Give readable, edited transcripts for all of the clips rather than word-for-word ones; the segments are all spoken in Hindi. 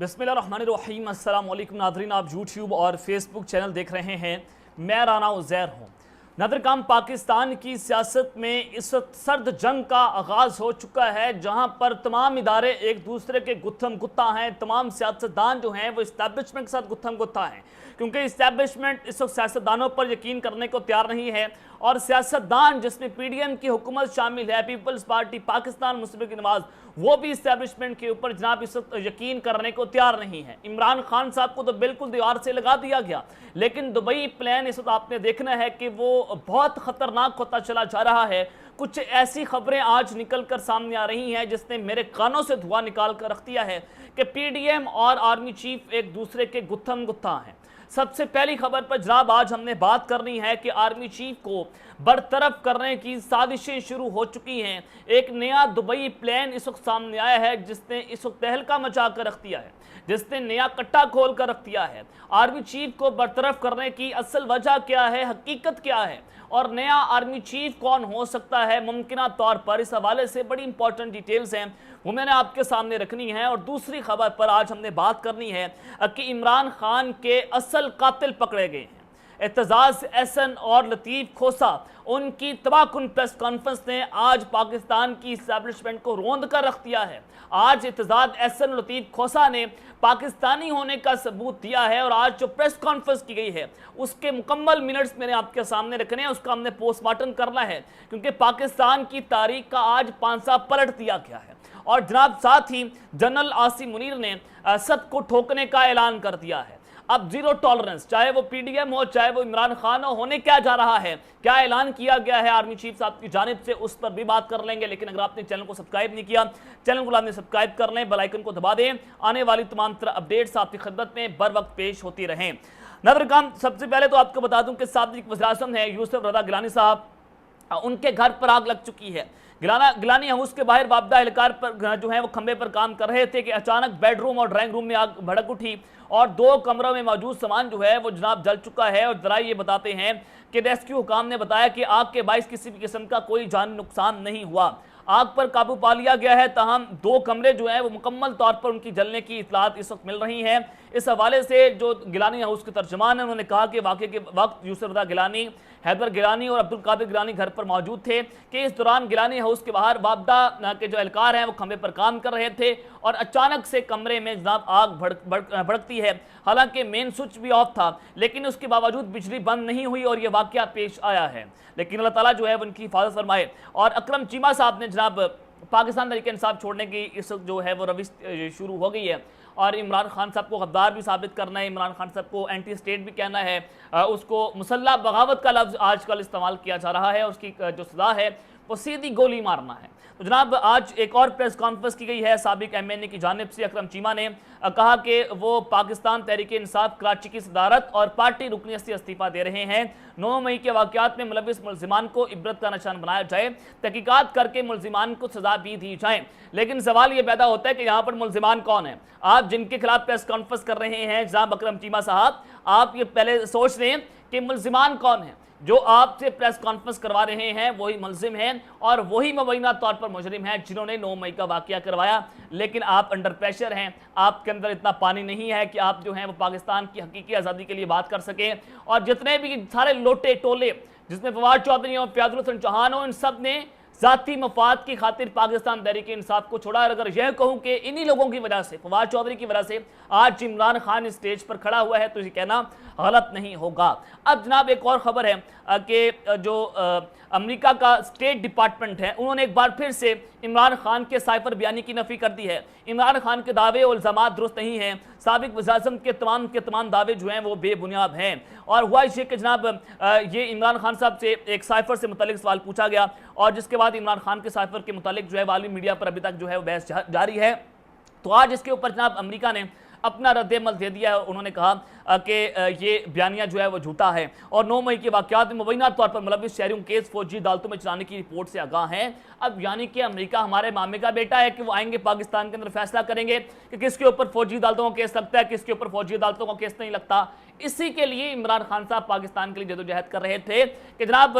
बिस्मिल्लाहिर्रहमानिर्रहीम। अस्सलाम वालेकुम नाज़रीन, आप यूट्यूब और फेसबुक चैनल देख रहे हैं। मैं राना उज़ैर हूँ। नाज़रीन, पाकिस्तान की सियासत में इस वक्त सर्द जंग का आगाज़ हो चुका है, जहाँ पर तमाम इदारे एक दूसरे के गुत्थम गुत्ता हैं। तमाम सियासतदान जो हैं वो इस्टेब्लिशमेंट के साथ गुत्थम गुत्ता हैं, क्योंकि इस्टेब्लिशमेंट इस वक्त सियासतदानों पर यकीन करने को तैयार नहीं है। और सियासतदान जिसमें PDM की हुकूमत शामिल है, पीपल्स पार्टी पाकिस्तान मुस्लिम लीग नवाज, वो भी इस्टेब्लिशमेंट के ऊपर जनाब इस वक्त यकीन करने को तैयार नहीं है। इमरान खान साहब को तो बिल्कुल दीवार से लगा दिया गया, लेकिन दुबई प्लान इस वक्त आपने देखना है कि वो बहुत खतरनाक होता चला जा रहा है। कुछ ऐसी खबरें आज निकल कर सामने आ रही हैं जिसने मेरे कानों से धुआं निकाल कर रख दिया है कि PDM और आर्मी चीफ एक दूसरे के गुत्थम गुत्था हैं। सबसे पहली खबर पर जनाब आज हमने बात करनी है कि आर्मी चीफ को बरतरफ करने की साजिशें शुरू हो चुकी हैं। एक नया दुबई प्लान इस वक्त सामने आया है जिसने इस वक्त तहलका मचा कर रख दिया है, जिसने नया कट्टा खोल कर रख दिया है। आर्मी चीफ को बरतरफ करने की असल वजह क्या है, हकीकत क्या है, और नया आर्मी चीफ कौन हो सकता है मुमकिन तौर पर, इस हवाले से बड़ी इंपॉर्टेंट डिटेल्स हैं, वो मैंने आपके सामने रखनी है। और दूसरी खबर पर आज हमने बात करनी है कि इमरान खान के असल कातिल पकड़े गए हैं। एतजाज एहसन और लतीफ़ खोसा, उनकी तबाहकुन प्रेस कॉन्फ्रेंस ने आज पाकिस्तान की इस्टेब्लिशमेंट को रोंद कर रख दिया है। आज एतजाज एहसन लतीफ़ खोसा ने पाकिस्तानी होने का सबूत दिया है, और आज जो प्रेस कॉन्फ्रेंस की गई है उसके मुकम्मल मिनट्स मैंने आपके सामने रखने हैं। उसका हमने पोस्टमार्टम करना है, क्योंकि पाकिस्तान की तारीख का आज पांसा पलट दिया गया है। और जनाब साथ ही जनरल आसिम मुनीर ने असद को ठोकने का ऐलान कर दिया है। अब जीरो टॉलरेंस, चाहे वो PDM हो चाहे वो इमरान खान हो, होने क्या जा रहा है, क्या ऐलान किया गया है आर्मी चीफ साहब की जानिब से, उस पर भी बात कर लेंगे। लेकिन अगर आपने चैनल को सब्सक्राइब नहीं किया, चैनल को आपने सब्सक्राइब कर लें, बेल आइकन को दबा दें। आने वाली तमाम तरह अपडेट्स आपकी खिदमत में बर वक्त पेश होती रहें। नाज़रीन, सबसे पहले तो आपको बता दूं कि साबिक वज़ीर-ए-आज़म है यूसुफ रज़ा गिलानी साहब, उनके घर पर आग लग चुकी है। गिलानी हाउस के बाहर वापदा एहलकार पर जो है वो खंबे पर काम कर रहे थे कि अचानक बेडरूम और ड्राइंग रूम में आग भड़क उठी, और 2 कमरों में मौजूद सामान जो है वो जनाब जल चुका है। और जरा ये बताते हैं कि रेस्क्यू हुकाम ने बताया कि आग के बाइस किसी भी किस्म का कोई जानी नुकसान नहीं हुआ। आग पर काबू पा लिया गया है, ताहम 2 कमरे जो हैं वो मुकम्मल तौर पर उनकी जलने की इतलात इस वक्त मिल रही हैं। इस हवाले से जो गिलानी हाउस के तर्जमान हैं, उन्होंने कहा कि वाक़े के वक्त यूसुफ रज़ा गिलानी, हैदर गिलानी और अब्दुल कादिर गिलानी घर पर मौजूद थे कि इस दौरान गिलानी हाउस के बाहर वापदा के जो एहलकार हैं वो खंबे पर काम कर रहे थे, और अचानक से कमरे में जनाब आग भड़कती है। हालांकि मेन स्विच भी ऑफ था, लेकिन उसके बावजूद बिजली बंद नहीं हुई और यह वाक़या पेश आया है। लेकिन अल्लाह ताला जो है वो उनकी हिफाजत फरमाए। और अकरम चीमा साहब ने जनाब पाकिस्तान तहरीक इंसाफ छोड़ने की इस जो है वो रविश शुरू हो गई है, और इमरान खान साहब को गद्दार भी साबित करना है, इमरान खान साहब को एंटी स्टेट भी कहना है, उसको मुसल्लह बगावत का लफ्ज़ आजकल इस्तेमाल किया जा रहा है। उसकी जो सज़ा है वो सीधी गोली मारना है। तो जनाब आज एक और प्रेस कॉन्फ्रेंस की गई है साबिक MNA की जानिब से। अकरम चीमा ने कहा कि वो पाकिस्तान तहरीक इंसाफ कराची की सदारत और पार्टी रुकनीत से इस्तीफ़ा दे रहे हैं। 9 मई के वाक़यात में मुलविस मुलजिमान को इबरत का निशान बनाया जाए, तहकीकात करके मुलजिमान को सज़ा भी दी जाए। लेकिन सवाल ये पैदा होता है कि यहाँ पर मुलजिमान कौन है। आप जिनके खिलाफ प्रेस कॉन्फ्रेंस कर रहे हैं जनाब अकरम चीमा साहब, आप ये पहले सोच लें कि मुलजिमान कौन है। जो आपसे प्रेस कॉन्फ्रेंस करवा रहे हैं वही मुलजिम हैं, और वही मुबैना तौर पर मुजरिम हैं जिन्होंने 9 मई का वाक़या करवाया। लेकिन आप अंडर प्रेशर हैं, आपके अंदर इतना पानी नहीं है कि आप जो हैं वो पाकिस्तान की हकीकी आज़ादी के लिए बात कर सकें। और जितने भी सारे लोटे टोले, जिसमें फवाद चौधरी और फयाजुल हसन चौहान हो, इन सब ने ज़ाती मफाद की खातिर पाकिस्तान तहरीक इंसाफ को छोड़ा। और अगर यह कहूँ कि इन्हीं लोगों की वजह से, फवाद चौधरी की वजह से आज इमरान खान स्टेज पर खड़ा हुआ है, तो ये कहना गलत नहीं होगा। अब जनाब एक और ख़बर है कि जो अमेरिका का स्टेट डिपार्टमेंट है, उन्होंने एक बार फिर से इमरान खान के साइफर बयानी की नफ़ी कर दी है। इमरान खान के दावे और इल्ज़ामात दुरुस्त नहीं हैं। साबिक वज़ीर-ए-आज़म के तमाम दावे जो हैं वो बेबुनियाद हैं। और हुआ ये कि जनाब ये इमरान खान साहब से एक साइफर से मुतल्लिक सवाल पूछा गया, और जिसके बाद इमरान खान के साइफर के मुतालिक जो है वाली मीडिया पर अभी तक जो है वो बहस जारी है। तो आज इसके ऊपर जनाब अमेरिका ने अपना रद्द-ए-अमल दे दिया है। उन्होंने कहा कि ये बयानिया जो है वो झूठा है, और 9 मई के वाक़यात में मुबैना तौर पर मुलविस शहरियों केस फौजी अदालतों में चलाने की रिपोर्ट से आगाह हैं। अब यानी कि अमेरिका हमारे मामे का बेटा है कि वो आएंगे पाकिस्तान के अंदर फैसला करेंगे कि किसके ऊपर फौजी अदालतों का केस लगता है, किसके ऊपर फौजी अदालतों का केस नहीं लगता। इसी के लिए इमरान खान साहब पाकिस्तान के लिए जदोजहद कर रहे थे कि जनाब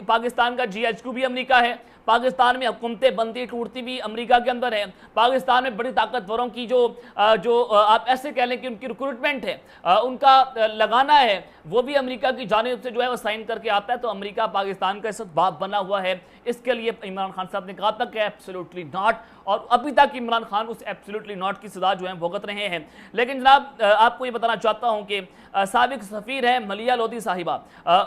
पाकिस्तान का GHQ भी अमेरिका है, पाकिस्तान में हुकूमतें बनती टूटती भी अमेरिका के अंदर है। पाकिस्तान में बड़ी ताकतवरों की जो आप ऐसे कह लें कि उनकी रिक्रूटमेंट है, उनका लगाना है, वो भी अमेरिका की जानिब से जो है वो साइन करके आता है। तो अमेरिका पाकिस्तान का इस वक्त बाप बना हुआ है। इसके लिए इमरान खान साहब ने कहा था कि एब्सोल्युटली नॉट, और अभी तक इमरान खान उस एब्सोल्युटली नॉट की सजा जो है भुगत रहे हैं। लेकिन जनाब आपको ये बताना चाहता हूं कि साबिक सफीर है मलिया लोधी साहिबा,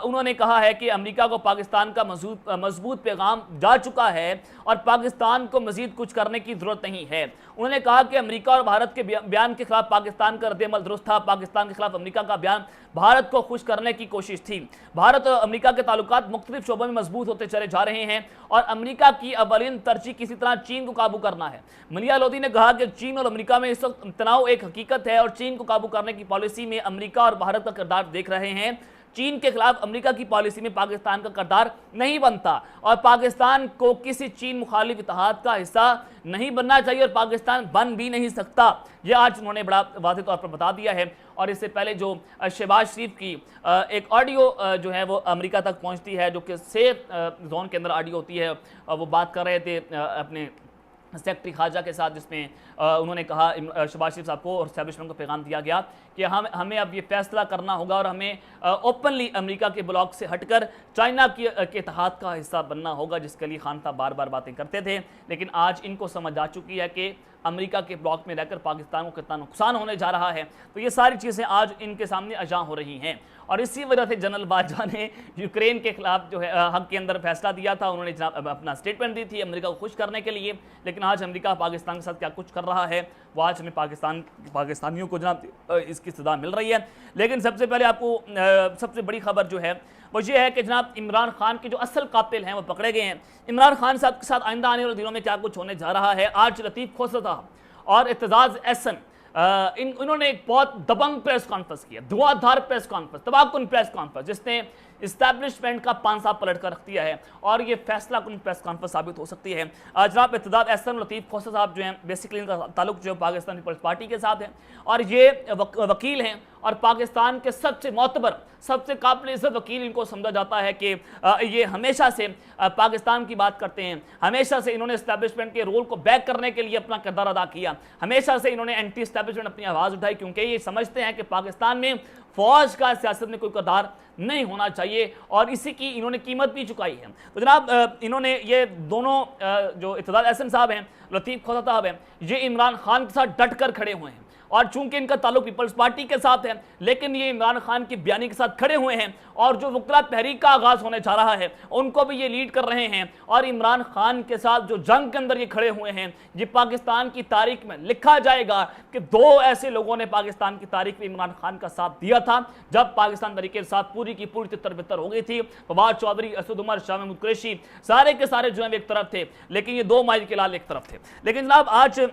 उन्होंने कहा है कि अमेरिका को पाकिस्तान का मजबूत पैगाम जा चुका है और पाकिस्तान को मजीद कुछ करने की जरूरत नहीं है। उन्होंने कहा कि अमेरिका और भारत के बयान के खिलाफ पाकिस्तान का रद्देअमल दुरुस्त था। पाकिस्तान के खिलाफ अमेरिका का बयान भारत को खुश करने की कोशिश थी। भारत और अमेरिका के ताल्लुकात मुख्तलिफ शोबों में मजबूत होते चले जा रहे हैं और अमेरिका की अवलिन तरजीह किसी तरह चीन को काबू करना है। मलिया लोधी ने कहा कि चीन और अमेरिका में इस वक्त तनाव एक हकीकत है और चीन को काबू करने की पॉलिसी में अमेरिका और भारत का किरदार देख रहे हैं। चीन के खिलाफ अमेरिका की पॉलिसी में पाकिस्तान का किरदार नहीं बनता और पाकिस्तान को किसी चीन मुखालिफ इत्तेहाद का हिस्सा नहीं बनना चाहिए और पाकिस्तान बन भी नहीं सकता। यह आज उन्होंने बड़ा वाज़ेह तौर पर बता दिया है। और इससे पहले जो शहबाज शरीफ की एक ऑडियो जो है वो अमेरिका तक पहुंचती है, जो कि सेफ जोन के अंदर ऑडियो होती है, वो बात कर रहे थे अपने सेक्रेटरी खारजा के साथ, जिसमें उन्होंने कहा शहबाज शरीफ साहब को और एस्टैब्लिशमेंट को पैगाम दिया गया कि हमें अब ये फैसला करना होगा और हमें ओपनली अमेरिका के ब्लॉक से हटकर चाइना के इत्तेहाद का हिस्सा बनना होगा, जिसके लिए खान साहब बार बार बातें करते थे। लेकिन आज इनको समझ आ चुकी है कि अमेरिका के ब्लॉक में रहकर पाकिस्तान को कितना नुकसान होने जा रहा है। तो ये सारी चीज़ें आज इनके सामने अजा हो रही हैं और इसी वजह से जनरल बाजवा ने यूक्रेन के खिलाफ जो है हक के अंदर फैसला दिया था। उन्होंने अपना स्टेटमेंट दी थी अमेरिका को खुश करने के लिए। लेकिन आज अमेरिका पाकिस्तान के साथ क्या कुछ कर रहा है वो आज हमें पाकिस्तानियों को जनाब इसकी सजा मिल रही है। लेकिन सबसे पहले आपको सबसे बड़ी खबर जो है वो ये है कि जनाब इमरान खान के जो असल कातिल हैं वो पकड़े गए हैं। इमरान खान साहब के साथ आइंदा आने वाले दिनों में क्या कुछ होने जा रहा है, आज लतीफ़ खोसा साहब और एतजाज़ एहसन इन्होंने एक बहुत दबंग प्रेस कॉन्फ्रेंस किया, धुआंधार प्रेस कॉन्फ्रेंस, तबाहकुन प्रेस कॉन्फ्रेंस, जिसने इस्टेब्लिशमेंट का पांसा पलट कर रख दिया है और ये फैसला कुन प्रेस कॉन्फ्रेंस साबित हो सकती है। जनाब एतजाज़ एहसन लतीफ़ खोसा साहब जो हैं बेसिकली इनका ताल्लुक जो है पाकिस्तान पीपल्स पार्टी के साथ है और ये वकील हैं और पाकिस्तान के सबसे मोतबर सबसे काबिल इज़्ज़त वकील इनको समझा जाता है कि ये हमेशा से पाकिस्तान की बात करते हैं। हमेशा से इन्होंने इस्टेब्लिशमेंट के रोल को बैक करने के लिए अपना किरदार अदा किया। हमेशा से इन्होंने एंटी इस्टेब्लिशमेंट अपनी आवाज़ उठाई, क्योंकि ये समझते हैं कि पाकिस्तान में फौज का सियासत में कोई किरदार नहीं होना चाहिए और इसी की इन्होंने कीमत भी चुकाई है। तो जनाब इन्होंने ये दोनों जो एतजाज़ एहसन साहब हैं, लतीफ़ खोसा साहब हैं, ये इमरान खान के साथ डट कर खड़े हुए हैं और चूंकि इनका ताल्लुक पीपल्स पार्टी के साथ है, लेकिन ये इमरान खान की बयानी के साथ खड़े हुए हैं और जो वकला तहरीक का आगाज होने जा रहा है उनको भी ये लीड कर रहे हैं और इमरान खान के साथ जो जंग के अंदर ये खड़े हुए हैं, ये पाकिस्तान की तारीख में लिखा जाएगा कि दो ऐसे लोगों ने पाकिस्तान की तारीख में इमरान खान का साथ दिया था जब पाकिस्तान तरीके के साथ पूरी की पूरी तितर बितर हो गई थी। फवाद चौधरी, असद उमर, शाह महमूद कुरैशी सारे के सारे जो है एक तरफ थे, लेकिन ये दो माइल के लाल एक तरफ थे। लेकिन जनाब आज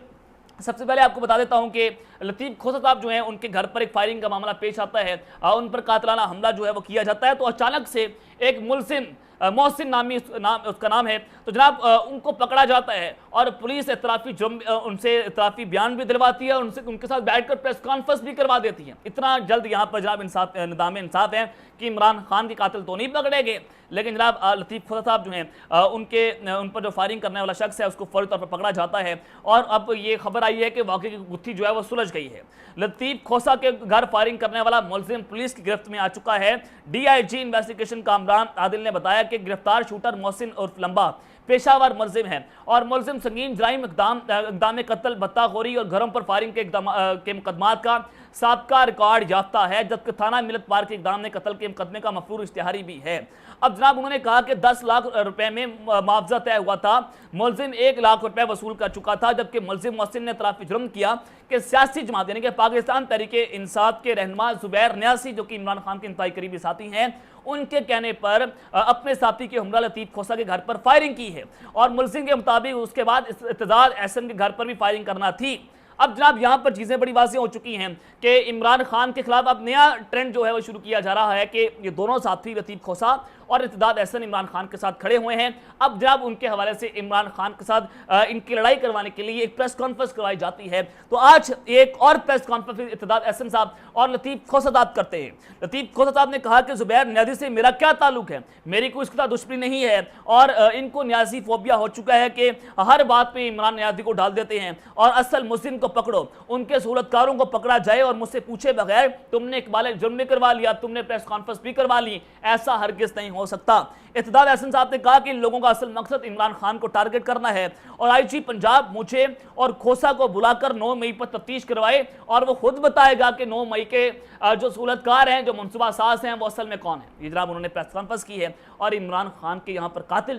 सबसे पहले आपको बता देता हूं कि लतीफ़ खोसा साहब जो हैं उनके घर पर एक फायरिंग का मामला पेश आता है, उन पर कातिलाना हमला जो है वो किया जाता है। तो अचानक से एक मुलसिम मोहसिन नामी उसका नाम है, तो जनाब उनको पकड़ा जाता है और पुलिस एतराफ़ी जुर्म उनसे एतराफ़ी बयान भी दिलवाती है और उनके साथ बैठकर प्रेस कॉन्फ्रेंस भी करवा देती है। इतना जल्द यहाँ पर जनाब इंसाफ निज़ाम इंसाफ है कि इमरान खान के कातिल तो नहीं पकड़े गए, लेकिन जनाब लतीफ़ खोसा साहब जो हैं उन पर जो फायरिंग करने वाला शख्स है उसको फौरी तौर पर पकड़ा जाता है और अब ये खबर आई है कि वाकई की गुत्थी जो है वो सुलझ गई है। लतीफ़ खोसा के घर फायरिंग करने वाला मुलजिम पुलिस की गिरफ्त में आ चुका है। DIG इन्वेस्टिगेशन कामरान आदिल ने बताया कि गिरफ्तार शूटर मोहसिन उर्फ लंबा पेशावर मुलजिम है और मुलजिम संगीन जराइम इक़दाम कत्ल, बत्ताखोरी और घरों पर फायरिंग के मुकदमात का साबका रिकॉर्ड याफ्ता है, जबकि थाना मिलत पार्क के इक़दाम कत्ल के मुकदमे का मफरूर इश्तिहारी भी है। अब जनाब उन्होंने कहा कि 10 लाख रुपए में मुआवजा तय हुआ था, मुलजिम 1 लाख रुपए वसूल कर चुका था, जबकि मुलजिम मोहसिन ने तराफी जुर्म किया कि सियासी जमात यानी कि पाकिस्तान तहरीके इंसाफ के रहनुमा जुबैर न्यासी जो कि इमरान खान के इंतहाई करीबी साथी हैं, उनके कहने पर अपने साथी के हमला लतीफ़ खोसा के घर पर फायरिंग की है और मुलजिम के मुताबिक उसके बाद एतजाज़ एहसन के घर पर भी फायरिंग करना थी। अब जनाब यहाँ पर चीज़ें बड़ी वाज़ेह हो चुकी हैं कि इमरान खान के खिलाफ अब नया ट्रेंड जो है वो शुरू किया जा रहा है कि ये दोनों साथी लतीफ़ खोसा और इत्तेदाद एहसन इमरान खान के साथ खड़े हुए हैं। अब जनाब उनके हवाले से इमरान खान के साथ इनकी लड़ाई करवाने के लिए एक प्रेस कॉन्फ्रेंस करवाई जाती है। तो आज एक और प्रेस कॉन्फ्रेंस इत्तेदाद एहसन साहब और लतीफ खोसा साहब करते हैं। लतीफ खोसा साहब ने कहा कि जुबैर नियाज़ी से मेरा क्या ताल्लुक है, मेरी कोई इसके साथ दुश्मनी नहीं है और इनको नियाज़ी फोबिया हो चुका है कि हर बात पे इमरान नियाज़ी को डाल देते हैं और असल मुस्लिम को पकड़ो, उनके सहूलतकारों को पकड़ा जाए और मुझसे पूछे बगैर तुमने इकबाल जुर्म भी करवा लिया, तुमने प्रेस कॉन्फ्रेंस भी करवा ली, ऐसा हरगिज़ नहीं हो सकता। इत्तेदाद एहसन साहब ने कहा कि इन लोगों का असल मकसद इमरान खान को टारगेट करना है और आईजी पंजाब मुझे और खोसा को बुलाकर 9 मई पर तफ्तीश करवाए और वो खुद बताएगा कि 9 मई के जो सहूलतकार हैं, जो मनसूबा साज हैं, वो असल में कौन है। ये जनाब उन्होंने प्रेस कॉन्फ्रेंस की है और इमरान खान के यहाँ पर कातिल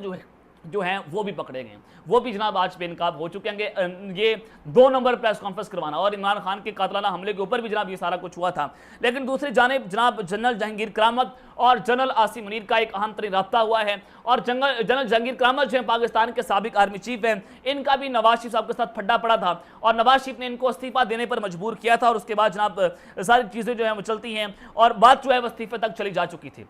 जो हैं वो भी पकड़े गए, वो भी जनाब आज बेनकाब हो चुके हैं। ये 2 नंबर प्रेस कॉन्फ्रेंस करवाना और इमरान खान के कातलाना हमले के ऊपर भी जनाब ये सारा कुछ हुआ था। लेकिन दूसरी जानिब जनाब जनरल जहांगीर करामत और जनरल आसिम मुनीर का एक अहम तरीन रब्ता हुआ है और जनरल जहांगीर करामत जो है पाकिस्तान के साबिक आर्मी चीफ हैं, इनका भी नवाज शरीफ साहब के साथ फड्डा पड़ा था और नवाज शरीफ ने इनको इस्तीफा देने पर मजबूर किया था और उसके बाद जनाब सारी चीज़ें जो है वो चलती हैं और बात जो है वो इस्तीफे तक चली जा चुकी थी।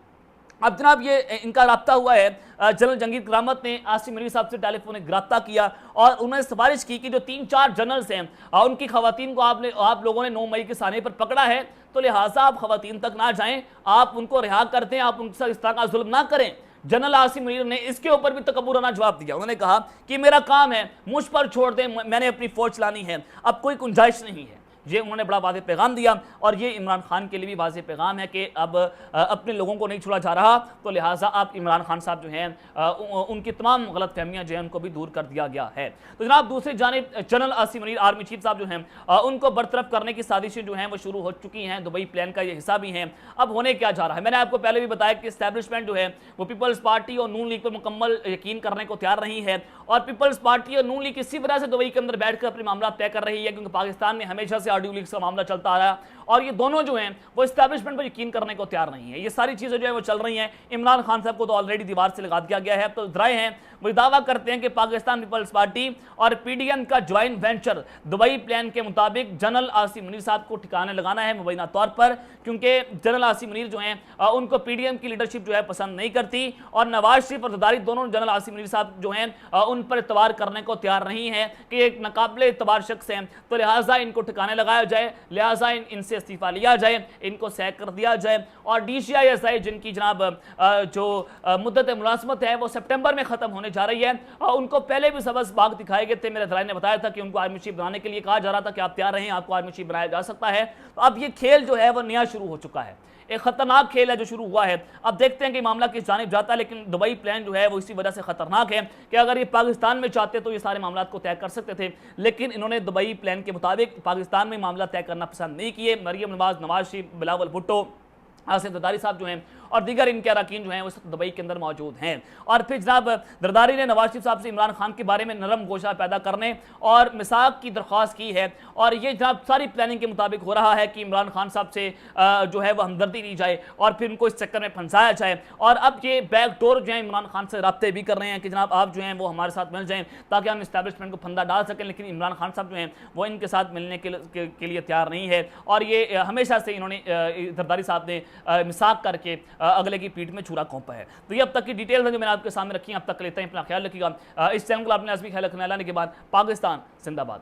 अब जनाब ये इनका रब्ता हुआ है, जनरल जहांगीर करामत ने आसिम मुनीर साहब से टेलीफोनिक रब्ता किया और उन्होंने सिफारिश की कि जो 3-4 जनरल्स हैं उनकी खवातीन को आप लोगों ने 9 मई के साने पर पकड़ा है, तो लिहाजा आप खवातीन तक ना जाएं, आप उनको रिहा कर दें, आप उनके साथ इस तरह का जुल्म ना करें। जनरल आसिम मुनीर ने इसके ऊपर भी तकब्बुराना जवाब दिया। उन्होंने कहा कि मेरा काम है, मुझ पर छोड़ दें, मैंने अपनी फौज चलानी है, अब कोई गुंजाइश नहीं है। ये उन्होंने बड़ा वाज़ेह पैगाम दिया और ये इमरान खान के लिए भी वाज़ेह पैगाम है कि अब अपने लोगों को नहीं छोड़ा जा रहा, तो लिहाजा आप इमरान खान साहब जो हैं उनकी तमाम गलत फहमियाँ जो हैं उनको भी दूर कर दिया गया है। तो जनाब दूसरी जानिब general Asim Munir army chief साहब जो हैं उनको बरतरफ करने की साजिशें जो हैं वो शुरू हो चुकी हैं, दुबई प्लान का ये हिस्सा भी हैं। अब होने क्या जा रहा है, मैंने आपको पहले भी बताया कि इस्टेब्लिशमेंट जो है वो पीपल्स पार्टी और नून लीग पर मुकम्मल यकीन करने को तैयार नहीं है और पीपल्स पार्टी और नून लीग इसी वजह से दुबई के अंदर बैठकर अपने मामला तय कर रही है क्योंकि पाकिस्तान में हमेशा से आरडीयू लीग का मामला चलता आ रहा है और ये दोनों जो हैं वो इस्टेब्लिशमेंट पर यकीन करने को तैयार नहीं है। ये सारी चीज़ें जो है वो चल रही हैं। इमरान खान साहब को तो ऑलरेडी दीवार से लगा दिया गया है। तो जराए हैं वो दावा करते हैं कि पाकिस्तान पीपल्स पार्टी और पीडीएम का ज्वाइंट वेंचर दुबई प्लान के मुताबिक जनरल आसिम मुनीर साहब को ठिकाने लगाना है मुबैना तौर पर, क्योंकि जनरल आसिम मुनीर जो हैं उनको पीडीएम की लीडरशिप जो है पसंद नहीं करती और नवाज शरीफ और जरदारी दोनों जनरल आसिम मुनीर साहब जो हैं उन पर इतबार करने को तैयार नहीं है कि एक नाकाबिले इतबार शख्स हैं, तो लिहाजा इनको ठिकाने लगाया जाए, लिहाजा इनसे इस्तीफा लिया जाए, इनको सैक कर दिया जाए और DCISI जिनकी जनाब जो मुद्दत मुलाजमत है वो सितंबर में ख़त्म होने जा रही है, उनको पहले भी सबस बाग दिखाए गए थे। मेरे जराए ने बताया था कि उनको आर्मी चीफ बनाने के लिए कहा जा रहा था कि आप तैयार रहें, आपको आर्मी चीफ बनाया जा सकता है। तो अब ये खेल जो है वो नया शुरू हो चुका है, एक खतरनाक खेल है जो शुरू हुआ है। अब देखते हैं कि मामला किस जानिब जाता है, लेकिन दुबई प्लान जो है वो इसी वजह से खतरनाक है कि अगर ये पाकिस्तान में चाहते तो ये सारे मामला को तय कर सकते थे, लेकिन इन्होंने दुबई प्लान के मुताबिक पाकिस्तान में मामला तय करना पसंद नहीं किए। मरियम नवाज, नवाज शरीफ, बिलावल भुट्टो, आसिफ जरदारी साहब जो हैं और दीगर इनके अरकान जो हैं वो दुबई के अंदर मौजूद हैं। और फिर जनाब जरदारी ने नवाज शरीफ साहब से इमरान खान के बारे में नरम गोशा पैदा करने और मिसाक की दरख्वास्त की है और ये जनाब सारी प्लानिंग के मुताबिक हो रहा है कि इमरान खान साहब से जो है वह हमदर्दी ली जाए और फिर उनको इस चक्कर में फंसाया जाए। और अब ये बैक डोर जो है इमरान खान से रब्ते भी कर रहे हैं कि जनाब आप जो हैं वो हमारे साथ मिल जाएँ ताकि हम इस्टेब्लिशमेंट को फंदा डाल सकें, लेकिन इमरान खान साहब जो हैं वो इनके साथ मिलने के लिए तैयार नहीं है और ये हमेशा से इन्होंने जरदारी साहब ने मिसाक करके अगले की पीठ में छुरा कौंपा है। तो ये अब तक की डिटेल्स जो मैंने आपके सामने रखी हैं, अब तक लेते हैं। अपना ख्याल रखिएगा। इस चैनल को आपने आजमी ख्याल रखना लाने के बाद पाकिस्तान जिंदाबाद।